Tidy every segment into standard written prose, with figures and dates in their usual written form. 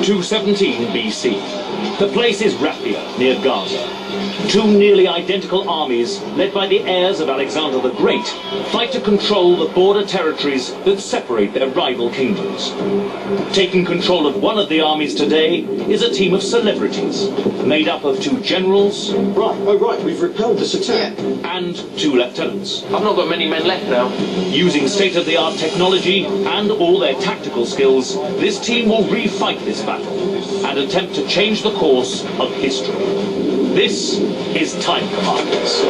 217 BC. The place is Raphia, near Gaza. Two nearly identical armies, led by the heirs of Alexander the Great, fight to control the border territories that separate their rival kingdoms. Taking control of one of the armies today is a team of celebrities, made up of two generals... Right, oh right, we've repelled this attack. ...and two lieutenants. I've not got many men left now. Using state-of-the-art technology and all their tactical skills, this team will refight this battle and attempt to change the course of history. This is Time Commanders.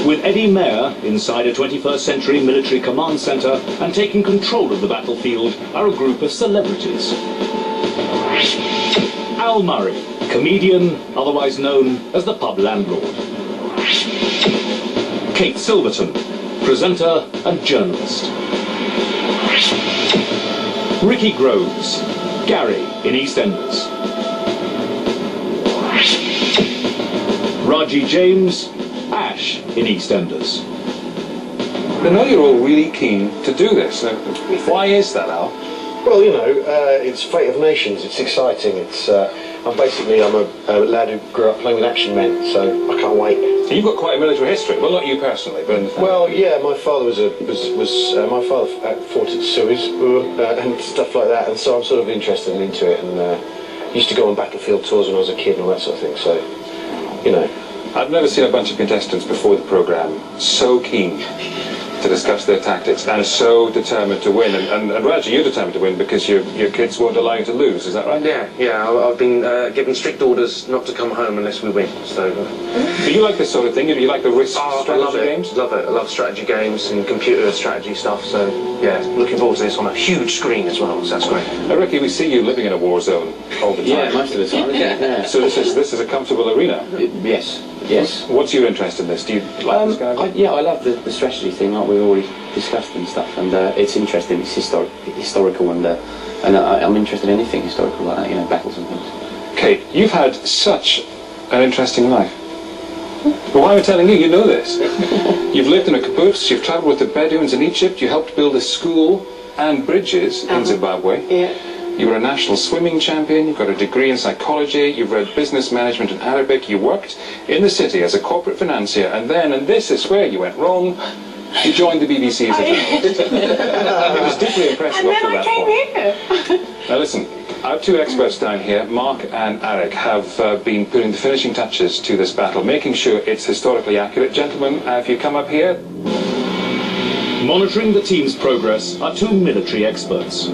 With Eddie Mayer inside a 21st century military command centre and taking control of the battlefield are a group of celebrities. Al Murray, comedian, otherwise known as the pub landlord. Kate Silverton, presenter and journalist. Ricky Groves, Gary in EastEnders. Raji James, Ash in EastEnders. I know you're all really keen to do this. Why is that, Al? Well, you know, it's Fate of Nations. It's exciting. It's I'm a lad who grew up playing with action men, so I can't wait. So you've got quite a military history. Well, not you personally, but in the family. Well, yeah, my father my father fought at Suez and stuff like that, and so I'm sort of interested and into it, and used to go on battlefield tours when I was a kid and all that sort of thing. So, you know. I've never seen a bunch of contestants before the programme so keen to discuss their tactics and so determined to win. And Raji, you're determined to win because your kids won't allow you to lose, is that right? Yeah, I've been given strict orders not to come home unless we win. So. Do you like this sort of thing? Do you like the risk strategy games? Love it. I love strategy games and computer strategy stuff. So yeah, looking forward to this on a huge screen as well. So that's great. Now, Ricky, we see you living in a war zone all the time. Yeah, most of the time. Yeah. So this is a comfortable arena. Yes. Yes. What's your interest in this? Do you like this kind of game? Yeah, I love the strategy thing, like we've already discussed and stuff, and it's interesting, it's historical, and I'm interested in anything historical like that, you know, battles and things. Kate, you've had such an interesting life. But why am I telling you? You know this. You've lived in a kibbutz, you've travelled with the Bedouins in Egypt, you helped build a school and bridges in Zimbabwe. Yeah. You were a national swimming champion, you've got a degree in psychology, you've read business management in Arabic, you worked in the city as a corporate financier, and then, and this is where you went wrong, you joined the BBC as a journalist. It was deeply impressive up to that point. Came here. Now listen, our two experts down here, Mark and Eric, have been putting the finishing touches to this battle, making sure it's historically accurate. Gentlemen, if you come up here. Monitoring the team's progress are two military experts.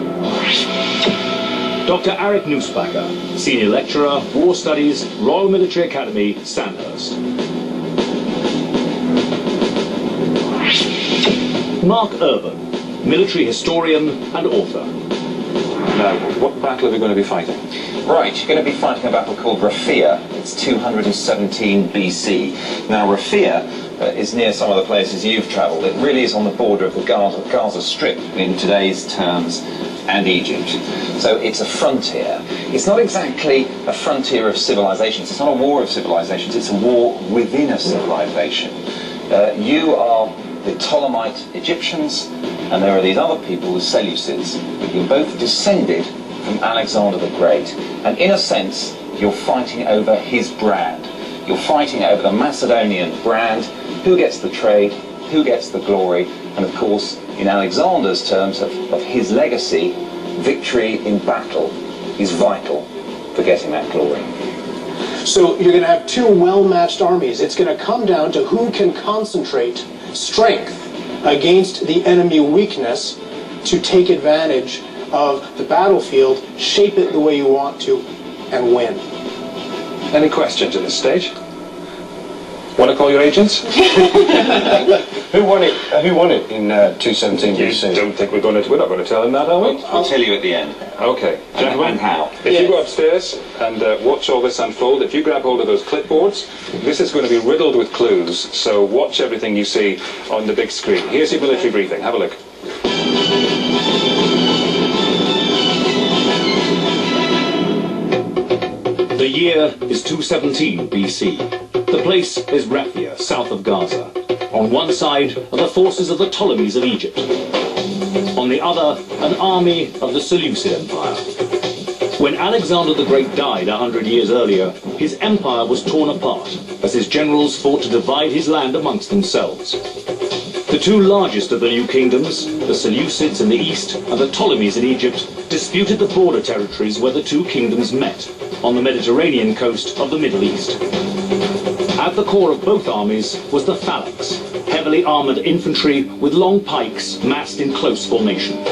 Dr. Eric Nussbacher, Senior Lecturer, War Studies, Royal Military Academy, Sandhurst. Mark Urban, Military Historian and Author. Now, what battle are we going to be fighting? Right, you're going to be fighting a battle called Raphia. It's 217 BC. Now, Raphia is near some of the places you've travelled. It really is on the border of the Gaza Strip, in today's terms, and Egypt. So it's a frontier. It's not exactly a frontier of civilizations. It's not a war of civilizations. It's a war within a civilization. You are the Ptolemite Egyptians, and there are these other people, the Seleucids. You're both descended from Alexander the Great. And in a sense, you're fighting over his brand. You're fighting over the Macedonian brand. Who gets the trade? Who gets the glory? And of course, in Alexander's terms of his legacy, victory in battle is vital for getting that glory. So you're going to have two well-matched armies. It's going to come down to who can concentrate strength against the enemy weakness to take advantage of the battlefield, shape it the way you want to, and win. Any questions at this stage? Want to call your agents? Who won it? Who won it in 217 BC? Don't think we're not going to tell them that, are we? I'll tell you at the end. Okay, gentlemen. And how. If you go upstairs and watch all this unfold, if you grab hold of those clipboards, this is going to be riddled with clues. So watch everything you see on the big screen. Here's your military briefing. Have a look. The year is 217 BC. The place is Raphia, south of Gaza. On one side are the forces of the Ptolemies of Egypt. On the other, an army of the Seleucid Empire. When Alexander the Great died 100 years earlier, his empire was torn apart as his generals fought to divide his land amongst themselves. The two largest of the new kingdoms, the Seleucids in the east and the Ptolemies in Egypt, disputed the border territories where the two kingdoms met, on the Mediterranean coast of the Middle East. At the core of both armies was the phalanx, heavily armoured infantry with long pikes massed in close formation.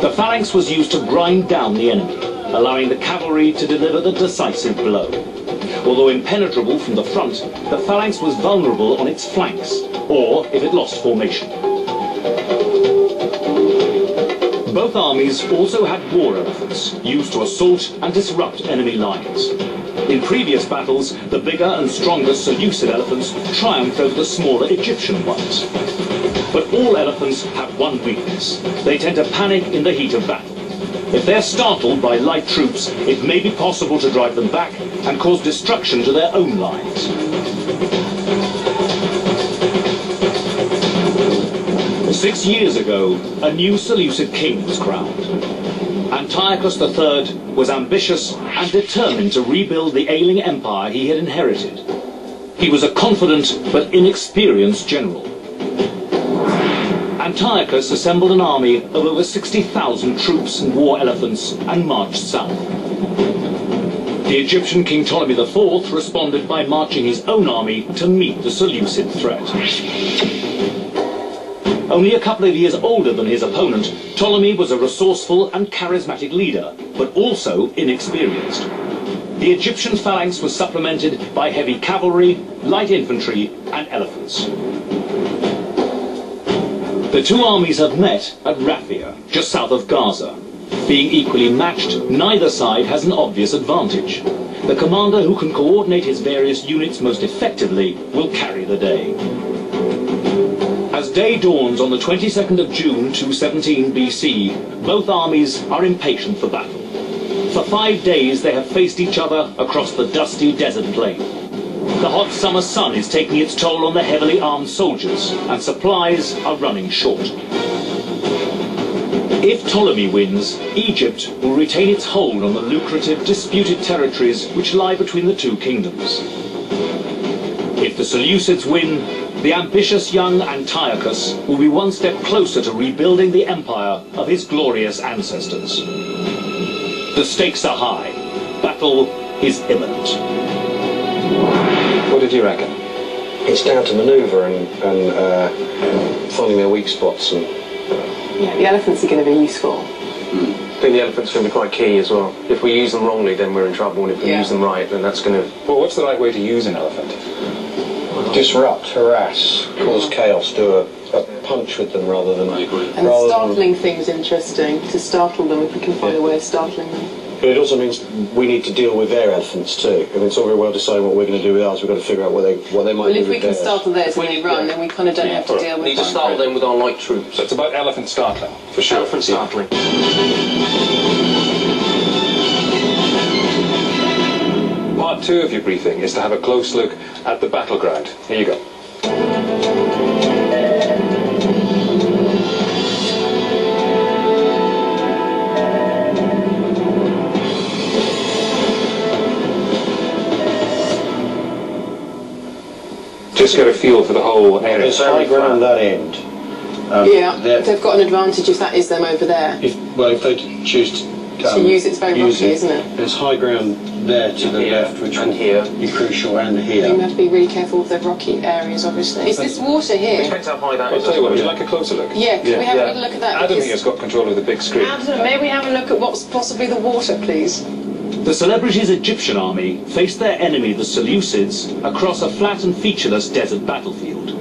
The phalanx was used to grind down the enemy, allowing the cavalry to deliver the decisive blow. Although impenetrable from the front, the phalanx was vulnerable on its flanks, or if it lost formation. Both armies also had war elephants, used to assault and disrupt enemy lines. In previous battles, the bigger and stronger Seleucid elephants triumphed over the smaller Egyptian ones. But all elephants have one weakness. They tend to panic in the heat of battle. If they're startled by light troops, it may be possible to drive them back and cause destruction to their own lines. Six years ago, a new Seleucid king was crowned. Antiochus III was ambitious and determined to rebuild the ailing empire he had inherited. He was a confident but inexperienced general. Antiochus assembled an army of over 60,000 troops and war elephants and marched south. The Egyptian King Ptolemy IV responded by marching his own army to meet the Seleucid threat. Only a couple of years older than his opponent, Ptolemy was a resourceful and charismatic leader, but also inexperienced. The Egyptian phalanx was supplemented by heavy cavalry, light infantry, and elephants. The two armies have met at Raphia, just south of Gaza. Being equally matched, neither side has an obvious advantage. The commander who can coordinate his various units most effectively will carry the day. As day dawns on the 22nd of June 217 BC, both armies are impatient for battle. For 5 days they have faced each other across the dusty desert plain. The hot summer sun is taking its toll on the heavily armed soldiers, and supplies are running short. If Ptolemy wins, Egypt will retain its hold on the lucrative disputed territories which lie between the two kingdoms. If the Seleucids win, the ambitious young Antiochus will be one step closer to rebuilding the empire of his glorious ancestors. The stakes are high. Battle is imminent. What did you reckon? It's down to manoeuvre and finding their weak spots. And yeah, the elephants are going to be useful. I think the elephants are going to be quite key as well. If we use them wrongly, then we're in trouble, and if we use them right, then that's going to... Well, what's the right way to use an elephant? disrupt, harass, cause chaos, do a punch with them rather than... And the startling thing's interesting, to startle them, if we can find a way of startling them. But it also means we need to deal with their elephants too. I mean, it's all very well deciding what we're going to do with ours. We've got to figure out what they might do with theirs. Well, if we can startle theirs and they run, then we kind of don't have to deal with We need to startle them with our light troops. So it's about elephant startling, for sure. Elephant startling. Part 2 of your briefing is to have a close look at the battleground. Here you go. Just get a feel for the whole area. There's high ground that end. They've got an advantage if that is them over there. If they choose to use it's very rocky, isn't it? There's high ground there to the left, which will be crucial, and here. You have to be really careful with the rocky areas, obviously. Is this water here? Depends how high that I'll is. tell you what, would you like a closer look? Yeah, can we have a little look at that? Adam here's got control of the big screen. Adam, may we have a look at what's possibly the water, please? The celebrities' Egyptian army faced their enemy, the Seleucids, across a flat and featureless desert battlefield.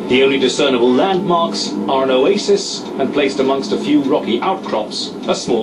The only discernible landmarks are an oasis and, placed amongst a few rocky outcrops, a small